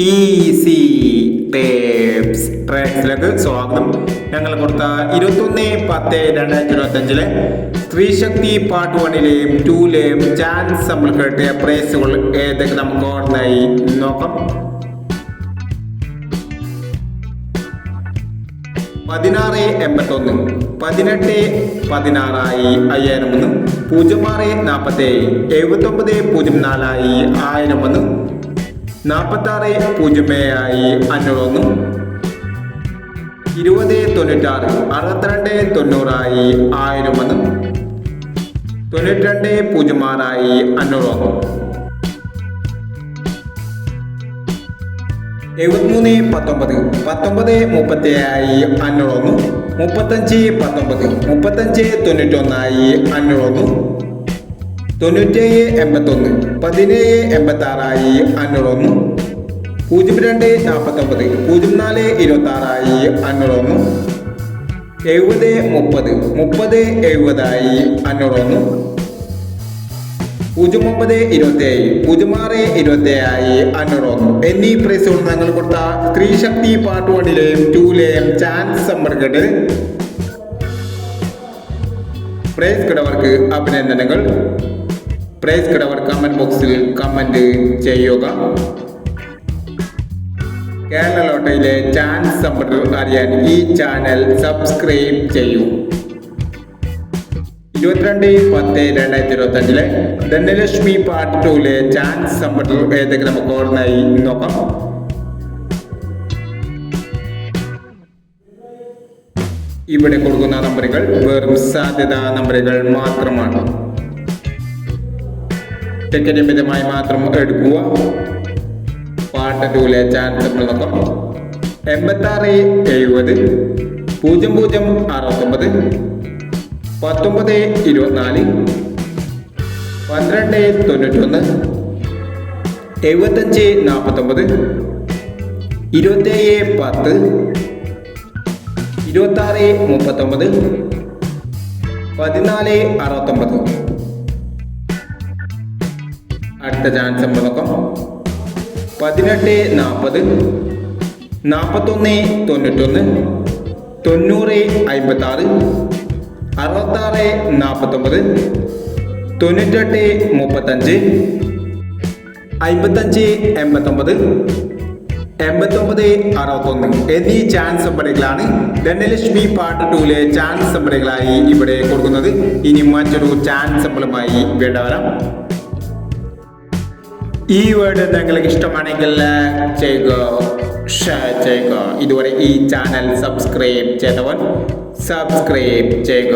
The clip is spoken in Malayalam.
ഈസി ട്രേഡ്സിലേക്ക് സ്വാഗതം. ഞങ്ങൾ കൊടുത്ത 21/10/2025 സ്ത്രീശക്തി പാർട്ട് 1ലെയും 2ലെയും ചാൻസ് നമ്മൾ കിട്ടിയ പ്രൈസുകൾ ഏതൊക്കെ നമുക്ക് ഓർമ്മയായി നോക്കാം. 1681, 1816 5001, 0647, 7904 1001, 4607 501, 2096 6290 1001, 9206 501, 7319 1937 501, 3519 3591 501, 9781 1786 501, 0249 0426 501, 7030 3070 501, 0927 0627 501 എന്നീ പ്രൈസുകൾ ഞങ്ങൾ കൊടുത്ത സ്ത്രീശക്തി പാർട്ട് 1ലെയും 2ലെയും ചാൻസ് സമ്മർക്കട്ട് പ്രൈസ് കിടവർക്ക് അഭിനന്ദനങ്ങൾ. പ്രൈസ് കിടവർ കമന്റ് ബോക്സിൽ കമന്റ് ചെയ്യുക. കേരള ലോട്ടറിയിലെ ചാൻസ് സമ്മർക്കട്ട് അറിയാൻ ഈ ചാനൽ സബ്സ്ക്രൈബ് ചെയ്യൂ. 22/10/2025 ധനലക്ഷ്മി പാർട്ട് 2ലെ ചാൻസ് സമ്മർക്കട്ട് ഏതൊക്കെ നമുക്ക് ഓർമ്മയായി നോക്കാം. ഇവിടെ കൊടുക്കുന്ന നമ്പറുകൾ വെറും സാധ്യതാ നമ്പറുകൾ മാത്രമാണ്. ടിക്കറ്റ് മിതമായി മാത്രം എടുക്കുക. പാർട്ട് 2ലെ ചാൻസ് നമ്മൾ നോക്കാം. 8670 0069 1924 1291 7549 2710 2639 1469. അടുത്ത ചാൻസ് നമ്മൾ നോക്കാം. 1840 4191 9056 6649 9835 5589 8961 എന്നീ ചാൻസ് നമ്പറുകളാണ് ധനലക്ഷ്മി പാർട്ട് 2ലെ ചാൻസ് നമ്പറുകളായി ഇവിടെ കൊടുക്കുന്നത്. ഇനി മറ്റൊരു ചാൻസ് നമ്പറുമായി വീണ്ടും വരാം. ഈ വീഡിയോ നിങ്ങൾക്ക് ഇഷ്ടമാണെങ്കിൽ ലൈക്ക് ചെയ്യുക, ഷെയർ ചെയ്യുക. ഇതുവരെ ഈ ചാനൽ സബ്സ്ക്രൈബ് ചെയ്തവർ സബ്സ്ക്രൈബ് ചെയ്യുക.